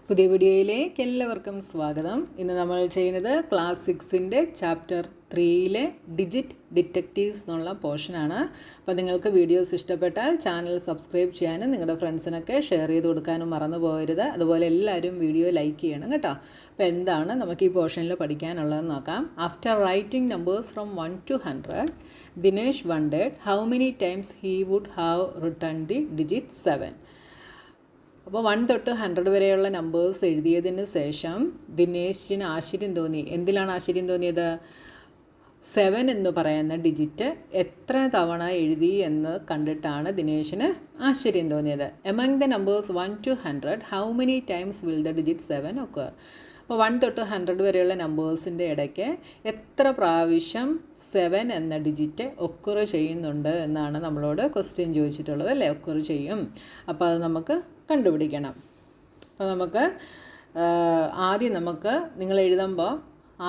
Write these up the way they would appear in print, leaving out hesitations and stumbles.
പുതിയ വീഡിയോയിലേക്ക് എല്ലാവർക്കും സ്വാഗതം. ഇന്ന് നമ്മൾ ചെയ്യുന്നത് ക്ലാസ് 6-ൻ്റെ ചാപ്റ്റർ 3-ലെ ഡിജിറ്റ് ഡിറ്റക്റ്റീവ്സ് എന്നുള്ള പോർഷനാണ്. അപ്പോൾ നിങ്ങൾക്ക് വീഡിയോസ് ഇഷ്ടപ്പെട്ടാൽ ചാനൽ സബ്സ്ക്രൈബ് ചെയ്യാനും നിങ്ങളുടെ ഫ്രണ്ട്സിനൊക്കെ ഷെയർ ചെയ്ത് കൊടുക്കാനും മറന്നു പോകരുത്. അതുപോലെ എല്ലാവരും വീഡിയോ ലൈക്ക് ചെയ്യണം കേട്ടോ. അപ്പോൾ എന്താണ് നമുക്ക് ഈ പോർഷനിൽ പഠിക്കാനുള്ളതെന്ന് നോക്കാം. After writing numbers from 1 to 100, Dinesh wondered how many times he would have written the digit 7. അപ്പോൾ 1 തൊട്ട് 100 വരെയുള്ള നമ്പേഴ്സ് എഴുതിയതിന് ശേഷം ദിനേശിന് ആശ്ചര്യം തോന്നി. എന്തിലാണ് ആശ്ചര്യം തോന്നിയത്? 7 എന്ന് പറയുന്ന ഡിജിറ്റ് എത്ര തവണ എഴുതി എന്ന് കണ്ടിട്ടാണ് ദിനേശിന് ആശ്ചര്യം തോന്നിയത്. Among the numbers 1 to 100, how many times will the digit 7 occur? അപ്പോൾ 1 തൊട്ട് 100 വരെയുള്ള നമ്പേഴ്സിൻ്റെ ഇടയ്ക്ക് എത്ര പ്രാവശ്യം 7 എന്ന ഡിജിറ്റ് ഒക്കർ ചെയ്യുന്നുണ്ട് എന്നാണ് നമ്മളോട് ക്വസ്റ്റ്യൻ ചോദിച്ചിട്ടുള്ളത് അല്ലേ. ഒക്കർ ചെയ്യും. അപ്പോൾ അത് നമുക്ക് കണ്ടുപിടിക്കണം. അപ്പോൾ നമുക്ക് ആദ്യം നിങ്ങൾ എഴുതുമ്പോൾ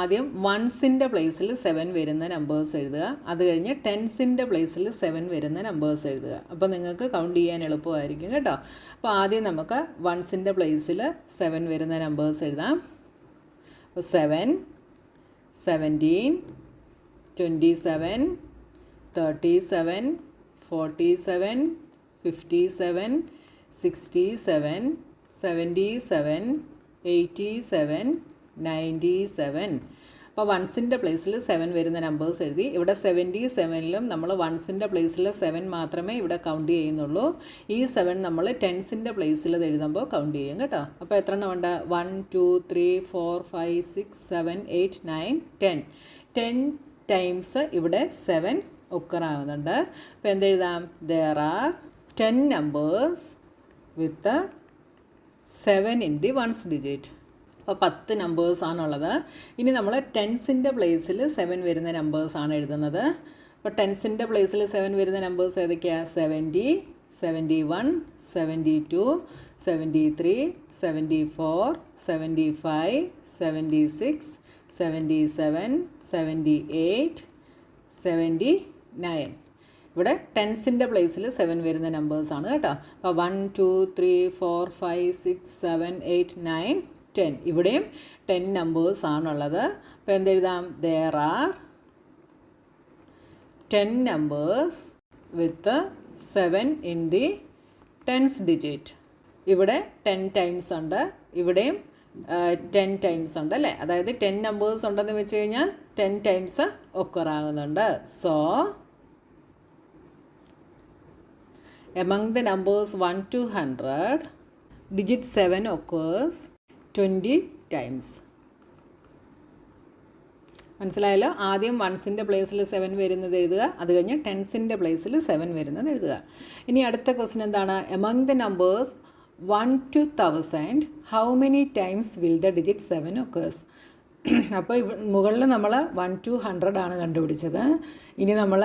ആദ്യം വൺസിൻ്റെ പ്ലേസിൽ 7 വരുന്ന നമ്പേഴ്സ് എഴുതുക. അത് കഴിഞ്ഞ് ടെൻസിൻ്റെ പ്ലേസിൽ 7 വരുന്ന നമ്പേഴ്സ് എഴുതുക. അപ്പോൾ നിങ്ങൾക്ക് കൗണ്ട് ചെയ്യാൻ എളുപ്പമായിരിക്കും കേട്ടോ. അപ്പോൾ ആദ്യം നമുക്ക് വൺസിൻ്റെ പ്ലേസിൽ 7 വരുന്ന നമ്പേഴ്സ് എഴുതാം. 7, 17, 27, 37, 47, 57, 67, 77, 87, 97. അപ്പോൾ വൺസിൻ്റെ പ്ലേസിൽ 7 വരുന്ന നമ്പേഴ്സ് എഴുതി. ഇവിടെ 77-ലും നമ്മൾ വൺസിൻ്റെ പ്ലേസിൽ 7 മാത്രമേ ഇവിടെ കൗണ്ട് ചെയ്യുന്നുള്ളൂ. ഈ 7 നമ്മൾ ടെൻസിൻ്റെ പ്ലേസിൽ എഴുതുമ്പോൾ കൗണ്ട് ചെയ്യും കേട്ടോ. അപ്പോൾ എത്ര എണ്ണം ഉണ്ട്? 1, 2, 3, 4, 5, 6, 7, 8, 9, 10. 10 ടൈംസ് ഇവിടെ 7 ഒക്കറാകുന്നുണ്ട്. അപ്പോൾ എന്തെഴുതാം? There are 10 numbers with 7 in the ones digit. അപ്പോൾ 10 നമ്പേഴ്സാണുള്ളത്. ഇനി നമ്മൾ ടെൻസിൻ്റെ പ്ലേസിൽ 7 വരുന്ന നമ്പേഴ്സാണ് എഴുതുന്നത്. അപ്പോൾ ടെൻസിൻ്റെ പ്ലേസിൽ 7 വരുന്ന നമ്പേഴ്സ് ഏതൊക്കെയാണ്? 70, 71, 72, 73, 74, 75, 76, 77, 78, 79. ഇവിടെ ടെൻസിൻ്റെ പ്ലേസിൽ 7 വരുന്ന നമ്പേഴ്സാണ് കേട്ടോ. അപ്പോൾ 1, 2, 3, 4, 5, 6, 7, 8, 9, 10. ഇവിടെയും 10 നമ്പേഴ്സ് ആണുള്ളത്. അപ്പോൾ എന്തെഴുതാം? There are 10 numbers with 7 in the tens digit. ഇവിടെ 10 ടൈംസ് ഉണ്ട്, ഇവിടെയും 10 ടൈംസ് ഉണ്ട് അല്ലേ. അതായത് 10 നമ്പേഴ്സ് ഉണ്ടെന്ന് വെച്ച് കഴിഞ്ഞാൽ 10 ടൈംസ് ഒക്കറാകുന്നുണ്ട്. So among the numbers 1 to 100, digit 7 occurs 20 times. മനസ്സിലായല്ലോ? ആദ്യം വൺസിൻ്റെ പ്ലേസിൽ 7 വരുന്നത് എഴുതുക. അത് കഴിഞ്ഞ് ടെൻസിൻ്റെ പ്ലേസിൽ 7 വരുന്നത് എഴുതുക. ഇനി അടുത്ത ക്വസ്റ്റ്യൻ എന്താണ്? Among the numbers 1 to 1000, how many times will the digit 7 occurs? അപ്പോൾ മുകളിൽ നമ്മൾ 1 to 100 ആണ് കണ്ടുപിടിച്ചത്. ഇനി നമ്മൾ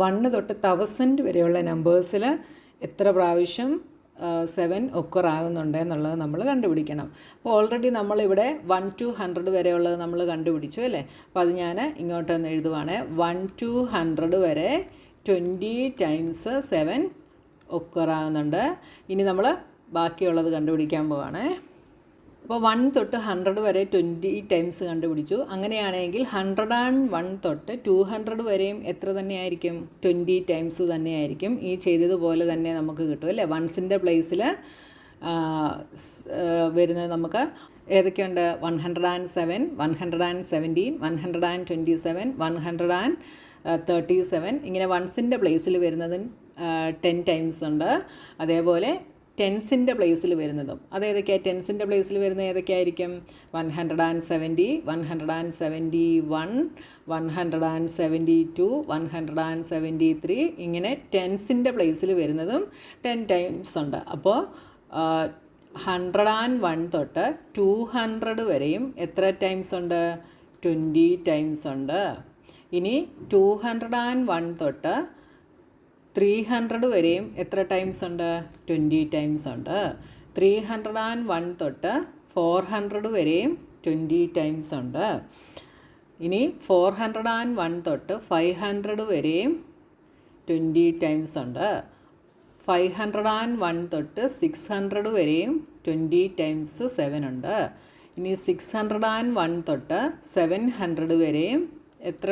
1 തൊട്ട് 1000 വരെയുള്ള നമ്പേഴ്സിൽ എത്ര പ്രാവശ്യം 7 ഒക്കറാകുന്നുണ്ട് എന്നുള്ളത് നമ്മൾ കണ്ടുപിടിക്കണം. അപ്പോൾ ഓൾറെഡി നമ്മളിവിടെ 1 to 100 വരെയുള്ളത് നമ്മൾ കണ്ടുപിടിച്ചു അല്ലേ. അപ്പോൾ അത് ഞാൻ ഇങ്ങോട്ടൊന്ന് എഴുതുവാണ്. 1 to 100 വരെ 20 ടൈംസ് 7 ഒക്കറാകുന്നുണ്ട്. ഇനി നമ്മൾ ബാക്കിയുള്ളത് കണ്ടുപിടിക്കാൻ പോവാണ്. അപ്പോൾ 1 തൊട്ട് 100 വരെ 20 ടൈംസ് കണ്ടുപിടിച്ചു. അങ്ങനെയാണെങ്കിൽ 101 തൊട്ട് 200 വരെയും എത്ര തന്നെയായിരിക്കും? 20 ടൈംസ് തന്നെയായിരിക്കും. ഈ ചെയ്തതുപോലെ തന്നെ നമുക്ക് കിട്ടും അല്ലേ. വൺസിൻ്റെ പ്ലേസിൽ വരുന്നത് നമുക്ക് ഏതൊക്കെയുണ്ട്? 107, 117, 127, 137. ഇങ്ങനെ വൺസിൻ്റെ പ്ലേസിൽ വരുന്നതും 10 ടൈംസ് ഉണ്ട്. അതേപോലെ ടെൻസിൻ്റെ പ്ലേസിൽ വരുന്നതും അതേതൊക്കെയാണ്? ടെൻസിൻ്റെ പ്ലേസിൽ വരുന്ന ഏതൊക്കെയായിരിക്കും? 170, 171, 172, 173. ഇങ്ങനെ ടെൻസിൻ്റെ പ്ലേസിൽ വരുന്നതും 10 ടൈംസ് ഉണ്ട്. അപ്പോൾ 101 തൊട്ട് 200 വരെയും എത്ര ടൈംസ് ഉണ്ട്? 20 ടൈംസ് ഉണ്ട്. ഇനി 201 തൊട്ട് 300 വരെയും എത്ര ടൈംസ് ഉണ്ട്? 20 ടൈംസ് ഉണ്ട്. 301 തൊട്ട് 400 വരെയും 20 ടൈംസ് ഉണ്ട്. ഇനി 401 തൊട്ട് 500 വരെയും 20 ടൈംസ് ഉണ്ട്. 501 തൊട്ട് 600 വരെയും 20 ടൈംസ് 7 ഉണ്ട്. ഇനി 601 തൊട്ട് 700 വരെയും എത്ര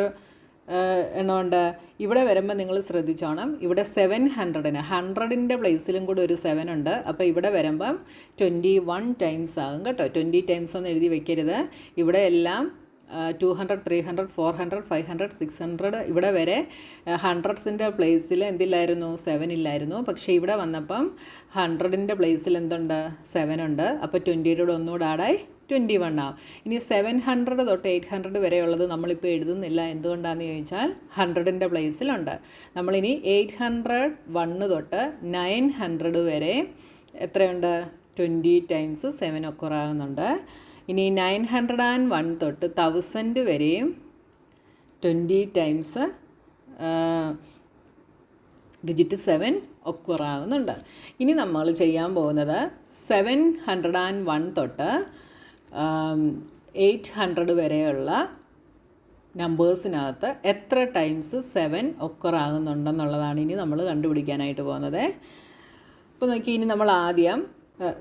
എണ്ണമുണ്ട്? ഇവിടെ വരുമ്പോൾ നിങ്ങൾ ശ്രദ്ധിച്ചോണം, ഇവിടെ 700-ന് 100-ൻ്റെ പ്ലേസിലും കൂടെ ഒരു 7 ഉണ്ട്. അപ്പോൾ ഇവിടെ വരുമ്പം 21 ടൈംസ് ആകും കേട്ടോ. 20 ടൈംസ് എന്ന് എഴുതി വെക്കരുത്. ഇവിടെ എല്ലാം 200, 300, 400, 500, 600 ഇവിടെ വരെ ഹൺഡ്രഡ്സിൻ്റെ പ്ലേസിൽ എന്തില്ലായിരുന്നു? 7 ഇല്ലായിരുന്നു. പക്ഷേ ഇവിടെ വന്നപ്പം 100-ൻ്റെ പ്ലേസിൽ എന്തുണ്ട്? 7 ഉണ്ട്. അപ്പോൾ 20-യുടെ ഒന്നുകൂടെ ആടായി 21 ആവും. ഇനി 700 തൊട്ട് 800 വരെയുള്ളത് നമ്മളിപ്പോൾ എഴുതുന്നില്ല. എന്തുകൊണ്ടാണെന്ന് ചോദിച്ചാൽ 100-ൻ്റെ പ്ലേസിലുണ്ട്. നമ്മളിനി 801 തൊട്ട് 900 വരെ എത്രയുണ്ട്? 20 ടൈംസ് 7 ഒക്കർ ആകുന്നുണ്ട്. ഇനി 901 തൊട്ട് 1000 വരെയും 20 ടൈംസ് ഡിജിറ്റ് 7 ഒക്കർ ആകുന്നുണ്ട്. ഇനി നമ്മൾ ചെയ്യാൻ പോകുന്നത് 701 തൊട്ട് 800 വരെയുള്ള നമ്പേഴ്സിനകത്ത് എത്ര ടൈംസ് 7 ഒക്കർ ആകുന്നുണ്ടെന്നുള്ളതാണ് ഇനി നമ്മൾ കണ്ടുപിടിക്കാനായിട്ട് പോകുന്നത്. അപ്പോൾ നോക്കി, ഇനി നമ്മൾ ആദ്യം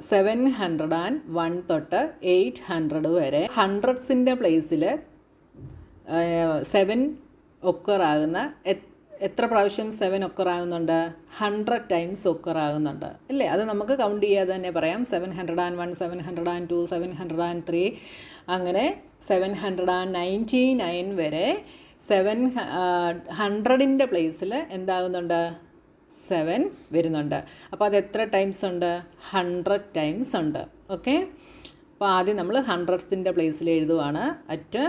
701 തൊട്ട് 800 വരെ ഹൺഡ്രഡ്സിൻ്റെ പ്ലേസിൽ 7 ഒക്കർ ആകുന്ന എത്ര പ്രാവശ്യം 7 ഒക്കർ ആകുന്നുണ്ട്? 100 ടൈംസ് ഒക്കർ ആകുന്നുണ്ട് അല്ലേ? അത് നമുക്ക് കൗണ്ട് ചെയ്യാതെ തന്നെ പറയാം. 701, 702, 703 അങ്ങനെ 799 വരെ 700-ൻ്റെ പ്ലേസിൽ എന്താകുന്നുണ്ട്? 7 വരുന്നുണ്ട്. അപ്പോൾ അത് എത്ര ടൈംസ് ഉണ്ട്? 100 ടൈംസ് ഉണ്ട്. ഓക്കെ, അപ്പോൾ ആദ്യം നമ്മൾ ഹൺഡ്രഡ്സിൻ്റെ പ്ലേസിൽ എഴുതുവാണ്. At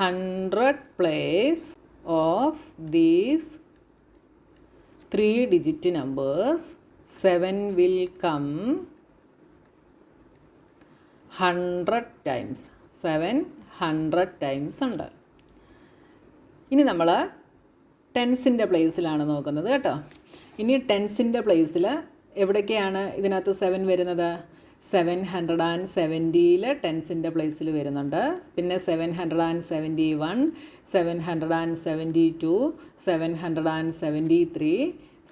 100 place of these 3 digit numbers 7 will come 100 times. 700 times ഉണ്ട്. ഇനി നമ്മൾ ടെൻസിൻ്റെ പ്ലേസിലാണ് നോക്കുന്നത് കേട്ടോ. ഇനി ടെൻസിൻ്റെ പ്ലേസിൽ എവിടേക്കാണ് ഇതിനകത്ത് 7 വരുന്നത്? 770-ൽ ടെൻസിൻ്റെ പ്ലേസിൽ വരുന്നുണ്ട്. പിന്നെ 771, 772, 773,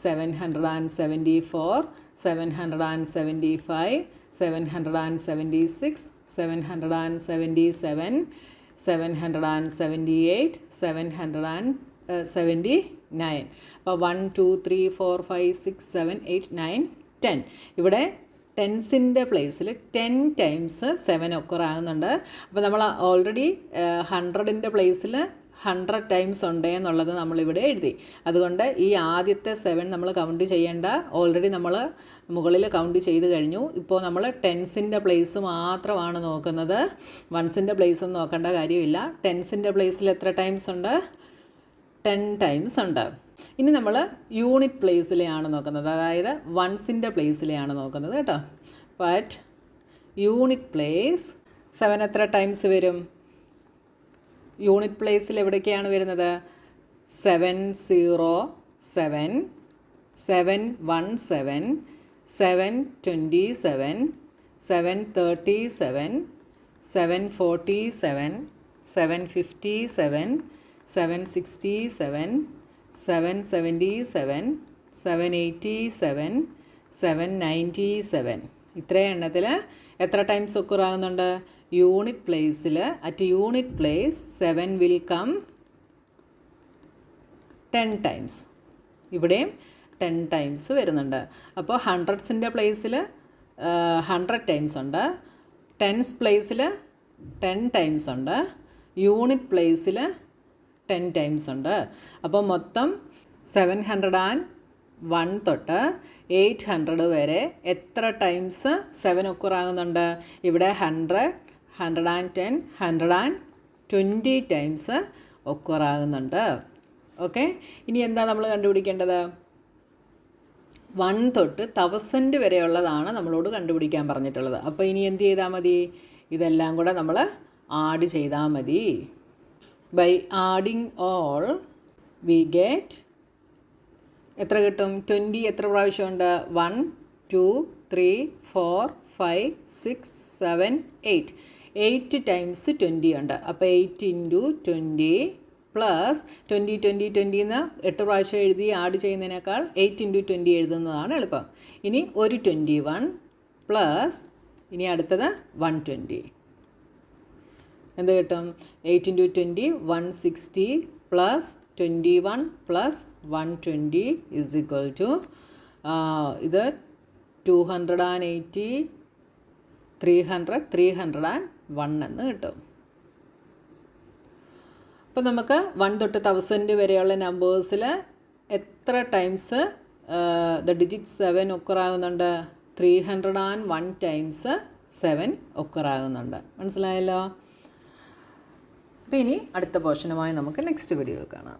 774, 775, 776, 777, 778, 779. അപ്പോൾ 1, 2, 3, 4, 5, 6, 7, 8, 9, 10. ഇവിടെ ടെൻസിൻ്റെ പ്ലേസിൽ 10 ടൈംസ് 7 ഒക്കർ ആകുന്നുണ്ട്. അപ്പോൾ നമ്മൾ ഓൾറെഡി 100-ൻ്റെ പ്ലേസിൽ 100 ടൈംസ് ഉണ്ട് എന്നുള്ളത് നമ്മളിവിടെ എഴുതി. അതുകൊണ്ട് ഈ ആദ്യത്തെ 7 നമ്മൾ കൗണ്ട് ചെയ്യേണ്ട. ഓൾറെഡി നമ്മൾ മുകളിൽ കൗണ്ട് ചെയ്ത് കഴിഞ്ഞു. ഇപ്പോൾ നമ്മൾ ടെൻസിൻ്റെ പ്ലേസ് മാത്രമാണ് നോക്കുന്നത്. വൺസിൻ്റെ പ്ലേസും നോക്കേണ്ട കാര്യമില്ല. ടെൻസിൻ്റെ പ്ലേസിൽ എത്ര ടൈംസ് ഉണ്ട്? 10 ടൈംസ് ഉണ്ട്. ഇനി നമ്മൾ യൂണിറ്റ് പ്ലേസിലെയാണ് നോക്കുന്നത്, അതായത് വൺസിൻ്റെ പ്ലേസിലെയാണ് നോക്കുന്നത് കേട്ടോ. ബട്ട് യൂണിറ്റ് പ്ലേസ് 7 എത്ര ടൈംസ് വരും? യൂണിറ്റ് പ്ലേസിൽ എവിടേക്കാണ് വരുന്നത്? 707, 717, 727, 737, 747, 757, 767, 777, 787, 797. ഇത്രയും എണ്ണത്തിൽ എത്ര ടൈംസ് ഒക്കർ ആകുന്നുണ്ട്? യൂണിറ്റ് പ്ലേസിൽ at unit place 7 will come 10 times. ഇവിടെയും 10 ടൈംസ് വരുന്നുണ്ട്. അപ്പോൾ ഹൺഡ്രഡ്സിൻ്റെ പ്ലേസിൽ 100 ടൈംസ് ഉണ്ട്. ടെൻസ് പ്ലേസിൽ 10 ടൈംസ് ഉണ്ട്. യൂണിറ്റ് പ്ലേസിൽ 10 ടൈംസ് ഉണ്ട്. അപ്പോൾ മൊത്തം 701 തൊട്ട് 800 വരെ എത്ര ടൈംസ് 7 ഒക്കർ ആകുന്നുണ്ട്? ഇവിടെ 100, 110, 120 ടൈംസ് ഒക്കർ ആകുന്നുണ്ട്. ഓക്കെ, ഇനി എന്താ നമ്മൾ കണ്ടുപിടിക്കേണ്ടത്? 1 തൊട്ട് 1000 വരെയുള്ളതാണ് നമ്മളോട് കണ്ടുപിടിക്കാൻ പറഞ്ഞിട്ടുള്ളത്. അപ്പോൾ ഇനി എന്ത് ചെയ്താൽ മതി? ഇതെല്ലാം കൂടെ നമ്മൾ ആഡ് ചെയ്താൽ മതി. By adding all we get എത്ര കിട്ടും? 20 എത്ര പ്രാവശ്യമുണ്ട്? 1, 2, 3, 4, 5, 6, 7, 8. 8 ടൈംസ് 20 ഉണ്ട്. അപ്പോൾ 8 × 20 പ്ലസ് 20, 20, 20 എന്ന് 8 പ്രാവശ്യം എഴുതി ആഡ് ചെയ്യുന്നതിനേക്കാൾ 8 × 20 എഴുതുന്നതാണ് എളുപ്പം. ഇനി ഒരു 21 പ്ലസ് ഇനി അടുത്തത് 120. എന്ത് കിട്ടും? 8 × 20 160 plus 21 plus 120 is equal to ഇത് 280 300 301 എന്ന് കിട്ടും. അപ്പോൾ നമുക്ക് 1 തൊട്ട് 1000 വരെയുള്ള നമ്പേഴ്സിൽ എത്ര ടൈംസ് ദ ഡിജിറ്റ് 7 ഒക്കറാകുന്നുണ്ട്? 301 ടൈംസ് 7 ഒക്കറാകുന്നുണ്ട്. മനസ്സിലായല്ലോ? അപ്പോൾ ഇനി അടുത്ത പോർഷനുമായി നമുക്ക് നെക്സ്റ്റ് വീഡിയോയിൽ കാണാം.